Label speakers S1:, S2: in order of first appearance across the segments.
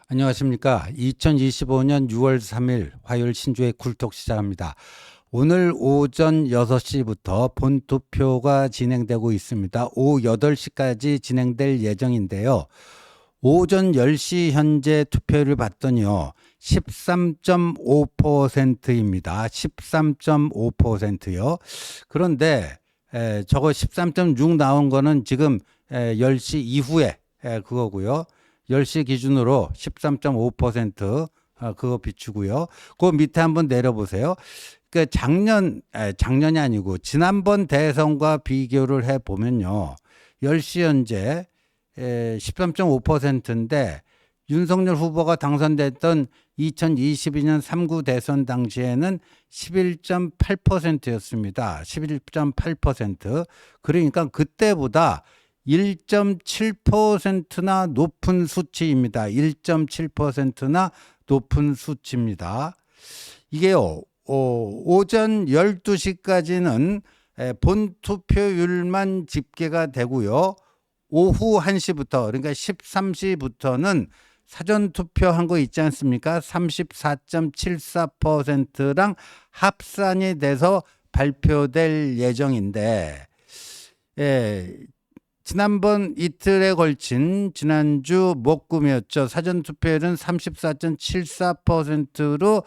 S1: 안녕하십니까. 2025년 6월 3일 화요일 신주의 굴톡 시작합니다. 오늘 오전 6시부터 본투표가 진행되고 있습니다. 오후 8시까지 진행될 예정인데요. 오전 10시 현재 투표율을 봤더니요. 13.5%입니다. 13.5%요. 그런데 저거 13.6 나온 거는 지금 10시 이후에 그거고요. 10시 기준으로 13.5% 그거 비추고요. 그 밑에 한번 내려보세요. 그 작년이 아니고 지난번 대선과 비교를 해보면요. 10시 현재 13.5%인데 윤석열 후보가 당선됐던 2022년 3구 대선 당시에는 11.8%였습니다. 11.8%. 그러니까 그때보다 1.7%나 높은 수치입니다. 1.7%나 높은 수치입니다. 이게요, 오전 12시까지는 본투표율만 집계가 되고요. 오후 1시부터, 그러니까 13시부터는 사전투표한 거 있지 않습니까? 34.74%랑 합산이 돼서 발표될 예정인데, 지난번 이틀에 걸친 지난주 목금이었죠. 사전투표율은 34.74%로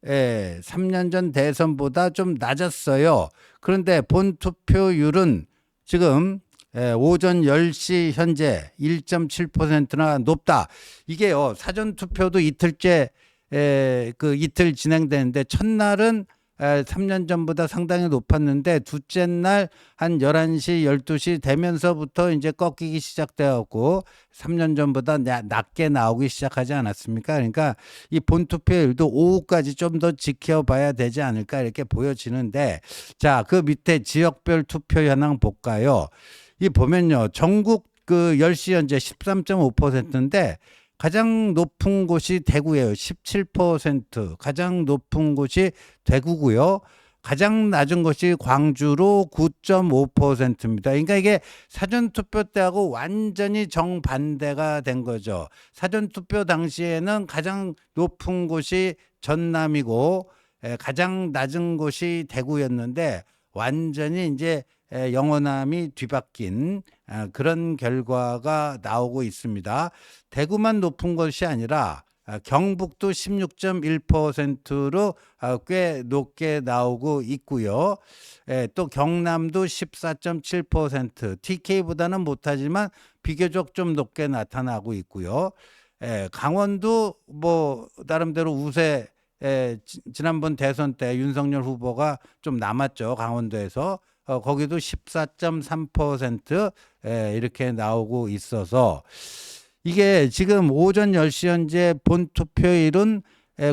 S1: 3년 전 대선보다 좀 낮았어요. 그런데 본투표율은 지금 오전 10시 현재 1.7%나 높다. 이게요. 사전투표도 이틀째 그 이틀 진행되는데 첫날은 3년 전보다 상당히 높았는데 둘째 날 한 11시, 12시 되면서부터 이제 꺾이기 시작되었고 3년 전보다 낮게 나오기 시작하지 않았습니까? 그러니까 이 본투표율도 오후까지 좀 더 지켜봐야 되지 않을까 이렇게 보여지는데 자, 그 밑에 지역별 투표 현황 볼까요? 이 보면요. 전국 그 10시 현재 13.5%인데 가장 높은 곳이 대구예요. 17%. 가장 높은 곳이 대구고요. 가장 낮은 곳이 광주로 9.5%입니다. 그러니까 이게 사전투표 때하고 완전히 정반대가 된 거죠. 사전투표 당시에는 가장 높은 곳이 전남이고 가장 낮은 곳이 대구였는데 완전히 이제 영호남이 뒤바뀐 그런 결과가 나오고 있습니다. 대구만 높은 것이 아니라 경북도 16.1%로 꽤 높게 나오고 있고요. 또 경남도 14.7%, TK보다는 못하지만 비교적 좀 높게 나타나고 있고요. 강원도 뭐 나름대로 우세 지난번 대선 때 윤석열 후보가 좀 남았죠. 강원도에서. 거기도 14.3% 이렇게 나오고 있어서 이게 지금 오전 10시 현재 본투표율은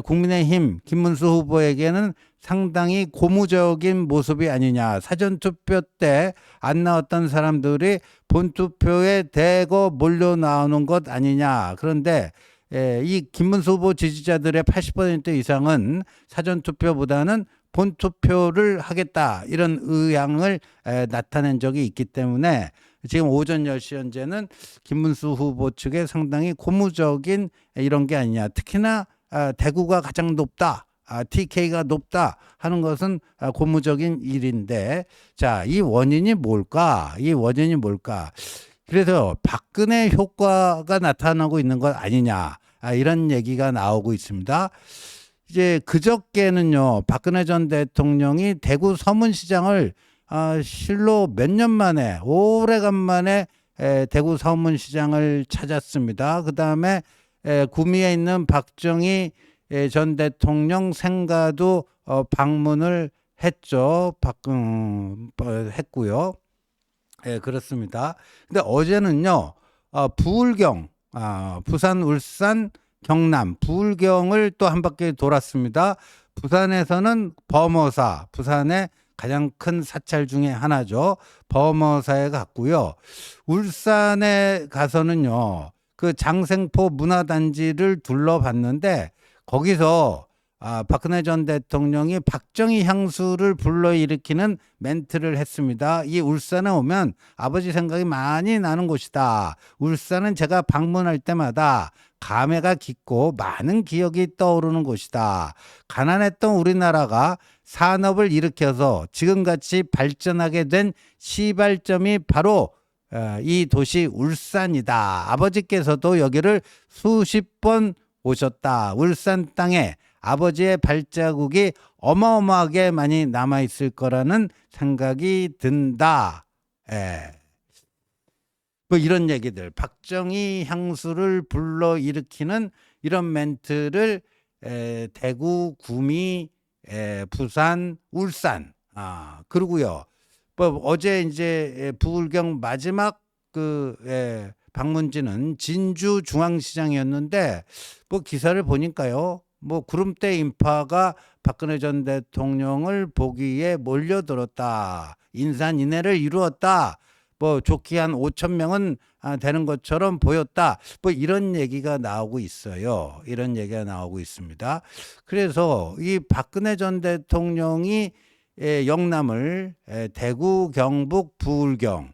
S1: 국민의힘 김문수 후보에게는 상당히 고무적인 모습이 아니냐. 사전투표 때 안 나왔던 사람들이 본투표에 대거 몰려 나오는 것 아니냐. 그런데 이 김문수 후보 지지자들의 80% 이상은 사전투표보다는 본투표를 하겠다 이런 의향을 나타낸 적이 있기 때문에 지금 오전 10시 현재는 김문수 후보 측에 상당히 고무적인 이런 게 아니냐. 특히나 대구가 가장 높다. TK가 높다 하는 것은 고무적인 일인데 자, 이 원인이 뭘까? 이 원인이 뭘까? 그래서 박근혜 효과가 나타나고 있는 것 아니냐. 이런 얘기가 나오고 있습니다. 이제 그저께는요, 박근혜 전 대통령이 대구 서문시장을 실로 몇 년 만에, 오래간만에 대구 서문시장을 찾았습니다. 그 다음에 구미에 있는 박정희 전 대통령 생가도 방문을 했죠. 했고요. 그렇습니다. 근데 어제는요, 부울경, 부산, 울산, 경남, 부울경을 또 한 바퀴 돌았습니다. 부산에서는 범어사, 부산의 가장 큰 사찰 중에 하나죠. 범어사에 갔고요. 울산에 가서는요, 그 장생포 문화단지를 둘러봤는데 거기서 박근혜 전 대통령이 박정희 향수를 불러일으키는 멘트를 했습니다. 이 울산에 오면 아버지 생각이 많이 나는 곳이다. 울산은 제가 방문할 때마다 감회가 깊고 많은 기억이 떠오르는 곳이다. 가난했던 우리나라가 산업을 일으켜서 지금같이 발전하게 된 시발점이 바로 이 도시 울산이다. 아버지께서도 여기를 수십 번 오셨다. 울산 땅에 아버지의 발자국이 어마어마하게 많이 남아있을 거라는 생각이 든다. 뭐 이런 얘기들, 박정희 향수를 불러일으키는 이런 멘트를 대구, 구미, 부산, 울산, 그리고요. 뭐 어제 이제 부울경 마지막 방문지는 진주 중앙시장이었는데 뭐 기사를 보니까요. 뭐 구름대 인파가 박근혜 전 대통령을 보기에 몰려들었다. 인산인해를 이루었다. 뭐 좋게 한 5천 명은 되는 것처럼 보였다. 뭐 이런 얘기가 나오고 있어요. 이런 얘기가 나오고 있습니다. 그래서 이 박근혜 전 대통령이 영남을 대구, 경북, 부울경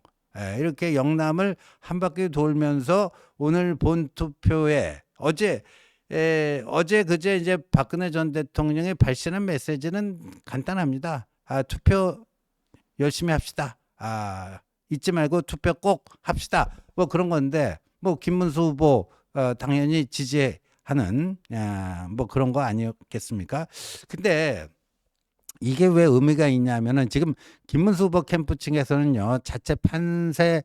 S1: 이렇게 영남을 한 바퀴 돌면서 오늘 본투표에 어제 그제 이제 박근혜 전 대통령이 발신한 메시지는 간단합니다. 투표 열심히 합시다. 잊지 말고 투표 꼭 합시다. 뭐 그런 건데 뭐 김문수 후보 당연히 지지하는 뭐 그런 거 아니었겠습니까? 근데 이게 왜 의미가 있냐면은 지금 김문수 후보 캠프 측에서는요 자체 판세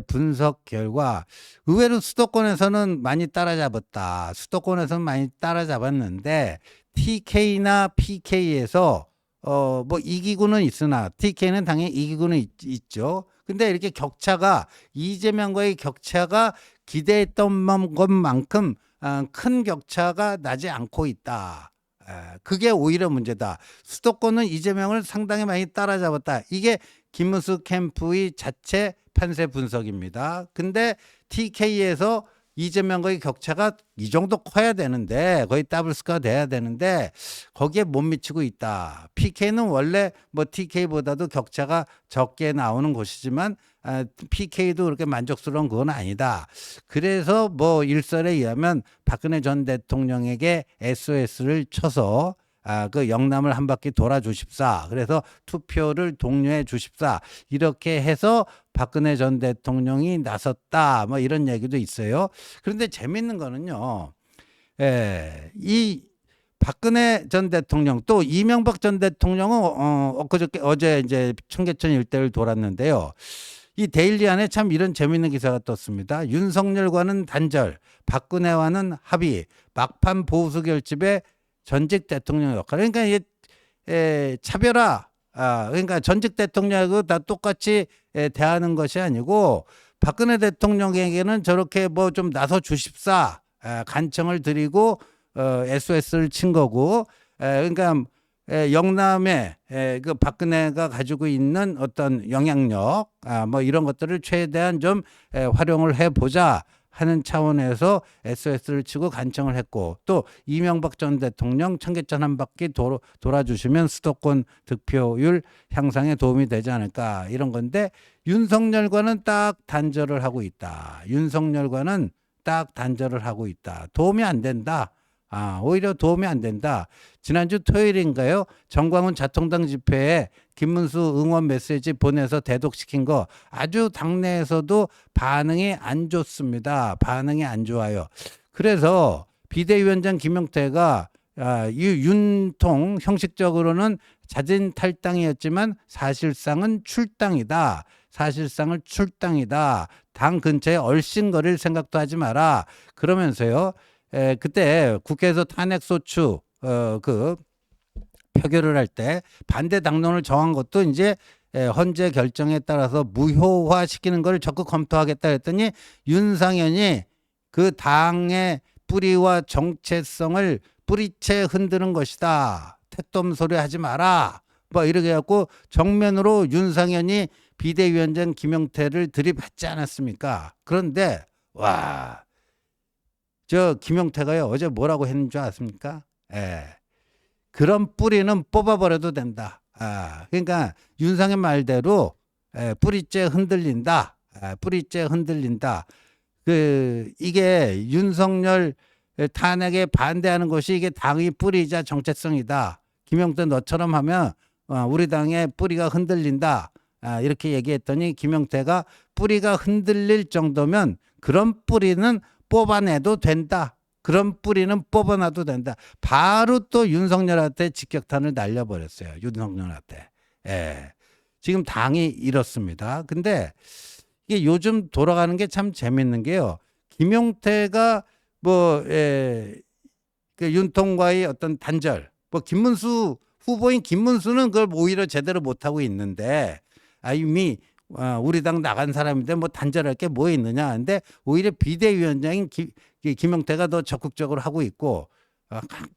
S1: 분석 결과 의외로 수도권에서는 많이 따라잡았다. 수도권에서는 많이 따라잡았는데 TK나 PK에서 뭐 이기고는 있으나 TK는 당연히 이기고는 있죠. 근데 이렇게 격차가 이재명과의 격차가 기대했던 것만큼 큰 격차가 나지 않고 있다. 그게 오히려 문제다. 수도권은 이재명을 상당히 많이 따라잡았다. 이게 김문수 캠프의 자체 판세 분석입니다. 근데 TK에서 이재명과의 격차가 이 정도 커야 되는데 거의 더블스가 돼야 되는데 거기에 못 미치고 있다. PK는 원래 뭐 TK보다도 격차가 적게 나오는 곳이지만 PK도 그렇게 만족스러운 건 아니다. 그래서 뭐 일설에 의하면 박근혜 전 대통령에게 SOS를 쳐서 그 영남을 한 바퀴 돌아 주십사. 그래서 투표를 독려해 주십사. 이렇게 해서 박근혜 전 대통령이 나섰다. 뭐 이런 얘기도 있어요. 그런데 재밌는 거는요. 이 박근혜 전 대통령 또 이명박 전 대통령은 어제 이제 청계천 일대를 돌았는데요. 이 데일리 안에 참 이런 재밌는 기사가 떴습니다. 윤석열과는 단절, 박근혜와는 합의, 막판 보수 결집의 전직 대통령 역할. 그러니까 이게 차별화, 그러니까 전직 대통령하고 다 똑같이 대하는 것이 아니고 박근혜 대통령에게는 저렇게 뭐 좀 나서 주십사 간청을 드리고 SOS를 친 거고, 그러니까 영남에 그 박근혜가 가지고 있는 어떤 영향력, 뭐 이런 것들을 최대한 좀 활용을 해보자 하는 차원에서 SOS를 치고 간청을 했고, 또 이명박 전 대통령 청계천 한 바퀴 돌아주시면 수도권 득표율 향상에 도움이 되지 않을까 이런 건데, 윤석열과는 딱 단절을 하고 있다. 윤석열과는 딱 단절을 하고 있다. 도움이 안 된다. 오히려 도움이 안 된다. 지난주 토요일인가요? 정광훈 자통당 집회에 김문수 응원 메시지 보내서 대독시킨 거 아주 당내에서도 반응이 안 좋습니다. 반응이 안 좋아요. 그래서 비대위원장 김용태가 이 윤통 형식적으로는 자진 탈당이었지만 사실상은 출당이다. 사실상은 출당이다. 당 근처에 얼씬거릴 생각도 하지 마라. 그러면서요. 그때 국회에서 탄핵소추 그 표결을 할 때 반대 당론을 정한 것도 이제 헌재 결정에 따라서 무효화시키는 걸 적극 검토하겠다 했더니 윤상현이 그 당의 뿌리와 정체성을 뿌리채 흔드는 것이다. 택돔 소리 하지 마라. 뭐 이렇게 해갖고 정면으로 윤상현이 비대위원장 김용태를 들이받지 않았습니까? 그런데 저 김용태가요 어제 뭐라고 했는 줄 아십니까? 그런 뿌리는 뽑아버려도 된다. 그러니까 윤상현 말대로 뿌리째 흔들린다. 뿌리째 흔들린다. 이게 윤석열 탄핵에 반대하는 것이 이게 당의 뿌리이자 정체성이다. 김용태 너처럼 하면 우리 당의 뿌리가 흔들린다. 이렇게 얘기했더니 김용태가 뿌리가 흔들릴 정도면 그런 뿌리는 뽑아내도 된다. 그런 뿌리는 뽑아놔도 된다. 바로 또 윤석열한테 직격탄을 날려버렸어요. 윤석열한테. 예. 지금 당이 이렇습니다. 근데 이게 요즘 돌아가는 게 참 재밌는 게요. 김용태가 그 윤통과의 어떤 단절, 김문수 후보인 김문수는 그걸 오히려 제대로 못하고 있는데, 이미 우리 당 나간 사람인데 뭐 단절할 게 뭐 있느냐. 근데 오히려 비대위원장인 김용태가 더 적극적으로 하고 있고,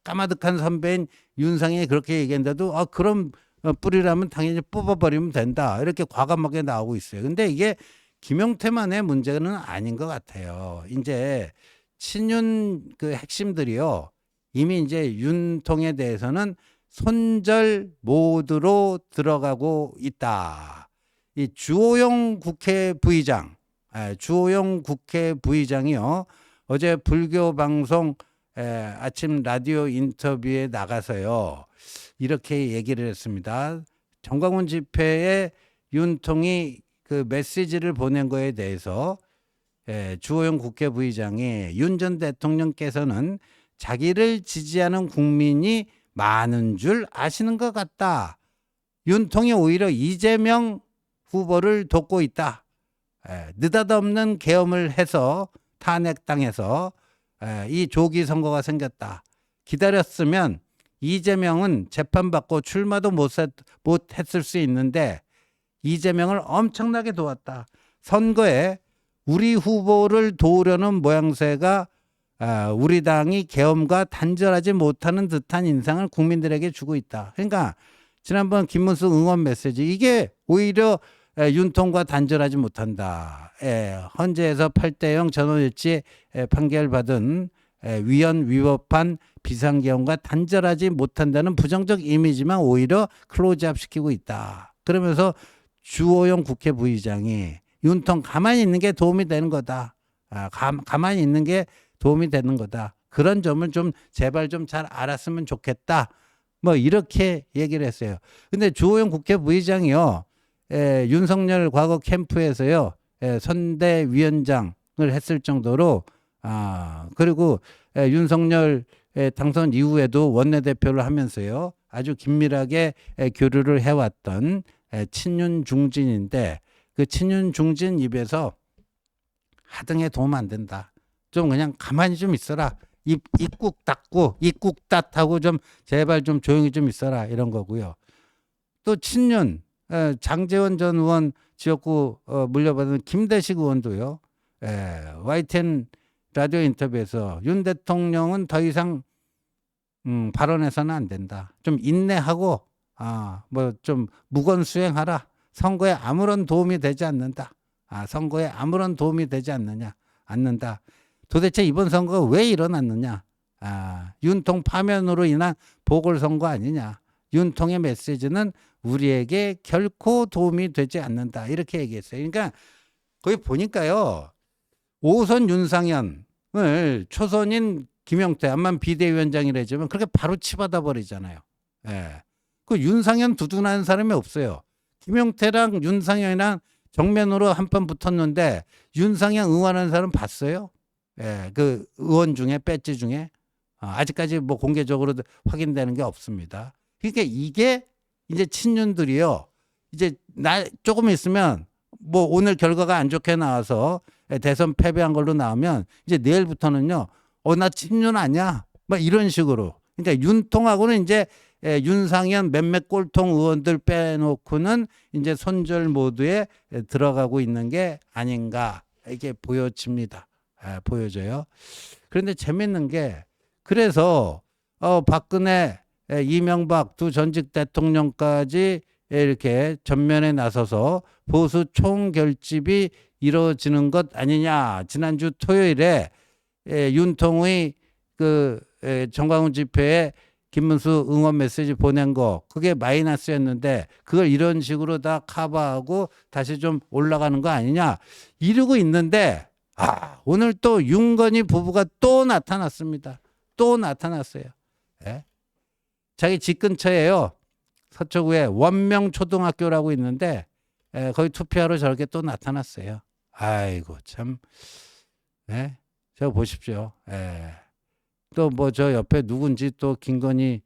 S1: 까마득한 선배인 윤상이 그렇게 얘기했는데도 그럼 뿌리라면 당연히 뽑아버리면 된다. 이렇게 과감하게 나오고 있어요. 근데 이게 김용태만의 문제는 아닌 것 같아요. 이제 친윤 핵심들이요. 이미 이제 윤통에 대해서는 손절 모드로 들어가고 있다. 이 주호영 국회 부의장이요. 어제 불교 방송 아침 라디오 인터뷰에 나가서요. 이렇게 얘기를 했습니다. 정광훈 집회에 윤통이 그 메시지를 보낸 거에 대해서 주호영 국회 부의장이 윤 전 대통령께서는 자기를 지지하는 국민이 많은 줄 아시는 것 같다. 윤통이 오히려 이재명 후보를 돕고 있다. 느닷없는 계엄을 해서 탄핵당해서 이 조기 선거가 생겼다. 기다렸으면 이재명은 재판받고 출마도 못했을 수 있는데 이재명을 엄청나게 도왔다. 선거에 우리 후보를 도우려는 모양새가 우리 당이 계엄과 단절하지 못하는 듯한 인상을 국민들에게 주고 있다. 그러니까 지난번 김문수 응원 메시지 이게 오히려 윤통과 단절하지 못한다. 헌재에서 8대0 전원일치 판결받은 위헌 위법한 비상계엄과 단절하지 못한다는 부정적 이미지만 오히려 클로즈업 시키고 있다. 그러면서 주호영 국회 부의장이 윤통 가만히 있는 게 도움이 되는 거다. 가만히 있는 게 도움이 되는 거다. 그런 점을 좀 제발 좀 잘 알았으면 좋겠다. 뭐 이렇게 얘기를 했어요. 근데 주호영 국회 부의장이요. 윤석열 과거 캠프에서요. 선대위원장을 했을 정도로 그리고 윤석열 당선 이후에도 원내대표를 하면서요. 아주 긴밀하게 교류를 해왔던 친윤 중진인데 그 친윤 중진 입에서 하등에 도움 안 된다. 좀 그냥 가만히 좀 있어라. 입국 닫고 입국 닫하고 좀 제발 좀 조용히 좀 있어라 이런 거고요. 또 친윤 장제원 전 의원 지역구 물려받은 김대식 의원도요. YTN 라디오 인터뷰에서 윤 대통령은 더 이상 발언해서는 안 된다. 좀 인내하고 뭐 좀 무건 수행하라. 선거에 아무런 도움이 되지 않는다. 선거에 아무런 도움이 되지 않는다. 도대체 이번 선거가 왜 일어났느냐? 윤통 파면으로 인한 보궐선거 아니냐? 윤통의 메시지는 우리에게 결코 도움이 되지 않는다. 이렇게 얘기했어요. 그러니까 거기 보니까요. 5선 윤상현을 초선인 김용태, 암만 비대위원장이라지만 그렇게 바로 치받아 버리잖아요. 그 윤상현 두둔하는 사람이 없어요. 김용태랑 윤상현이랑 정면으로 한 판 붙었는데 윤상현 응원하는 사람 봤어요? 그 의원 중에 배지 중에 아직까지 뭐 공개적으로 확인되는 게 없습니다. 그러니까 이게 이제 친윤들이요. 이제 조금 있으면 뭐 오늘 결과가 안 좋게 나와서 대선 패배한 걸로 나오면 이제 내일부터는요. 나 친윤 아니야? 막 이런 식으로. 그러니까 윤통하고는 이제 윤상현 몇몇 꼴통 의원들 빼놓고는 이제 손절 모드에 들어가고 있는 게 아닌가 이게 보여집니다. 보여져요. 그런데 재밌는 게 그래서 박근혜, 이명박 두 전직 대통령까지 이렇게 전면에 나서서 보수 총결집이 이루어지는 것 아니냐. 지난주 토요일에 윤통의 정광훈 집회에 김문수 응원 메시지 보낸 거 그게 마이너스였는데 그걸 이런 식으로 다 커버하고 다시 좀 올라가는 거 아니냐 이러고 있는데 오늘 또 윤건희 부부가 또 나타났습니다. 또 나타났어요. 예? 자기 집 근처에요. 서초구에 원명초등학교라고 있는데 거기 투표하러 저렇게 또 나타났어요. 아이고 참. 예? 저 보십시오. 또 뭐 저 옆에 누군지 또 김건희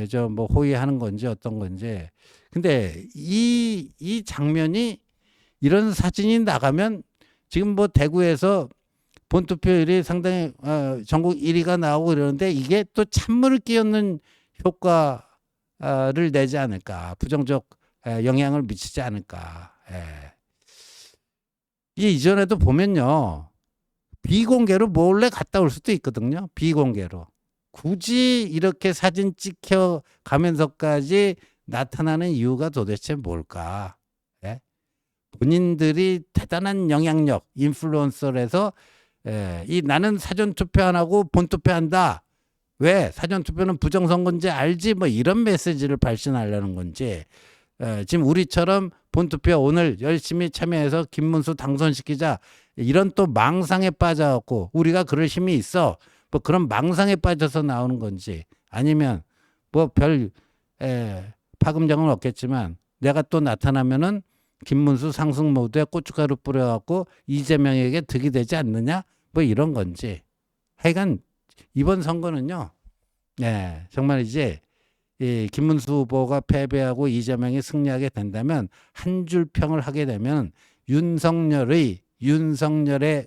S1: 저 뭐 호위하는 건지 어떤 건지. 근데 이 장면이 이런 사진이 나가면 지금 뭐 대구에서 본투표율이 상당히 전국 1위가 나오고 이러는데 이게 또 찬물을 끼얹는 효과를 내지 않을까. 부정적 영향을 미치지 않을까. 이전에도 보면요. 비공개로 몰래 갔다 올 수도 있거든요. 비공개로. 굳이 이렇게 사진 찍혀 가면서까지 나타나는 이유가 도대체 뭘까? 본인들이 대단한 영향력, 인플루언서라서 이 나는 사전투표 안 하고 본투표한다. 왜? 사전투표는 부정선거인지 알지? 뭐 이런 메시지를 발신하려는 건지 지금 우리처럼 본투표 오늘 열심히 참여해서 김문수 당선시키자 이런 또 망상에 빠져갖고 우리가 그럴 힘이 있어 뭐 그런 망상에 빠져서 나오는 건지 아니면 뭐 별 파급력은 없겠지만 내가 또 나타나면은 김문수 상승 모드에 고춧가루 뿌려갖고 이재명에게 득이 되지 않느냐 뭐 이런 건지 하여간 이번 선거는요 정말 이제 이 김문수 후보가 패배하고 이재명이 승리하게 된다면 한 줄 평을 하게 되면 윤석열에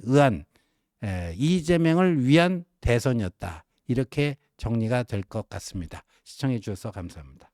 S1: 의한 이재명을 위한 대선이었다. 이렇게 정리가 될 것 같습니다. 시청해 주셔서 감사합니다.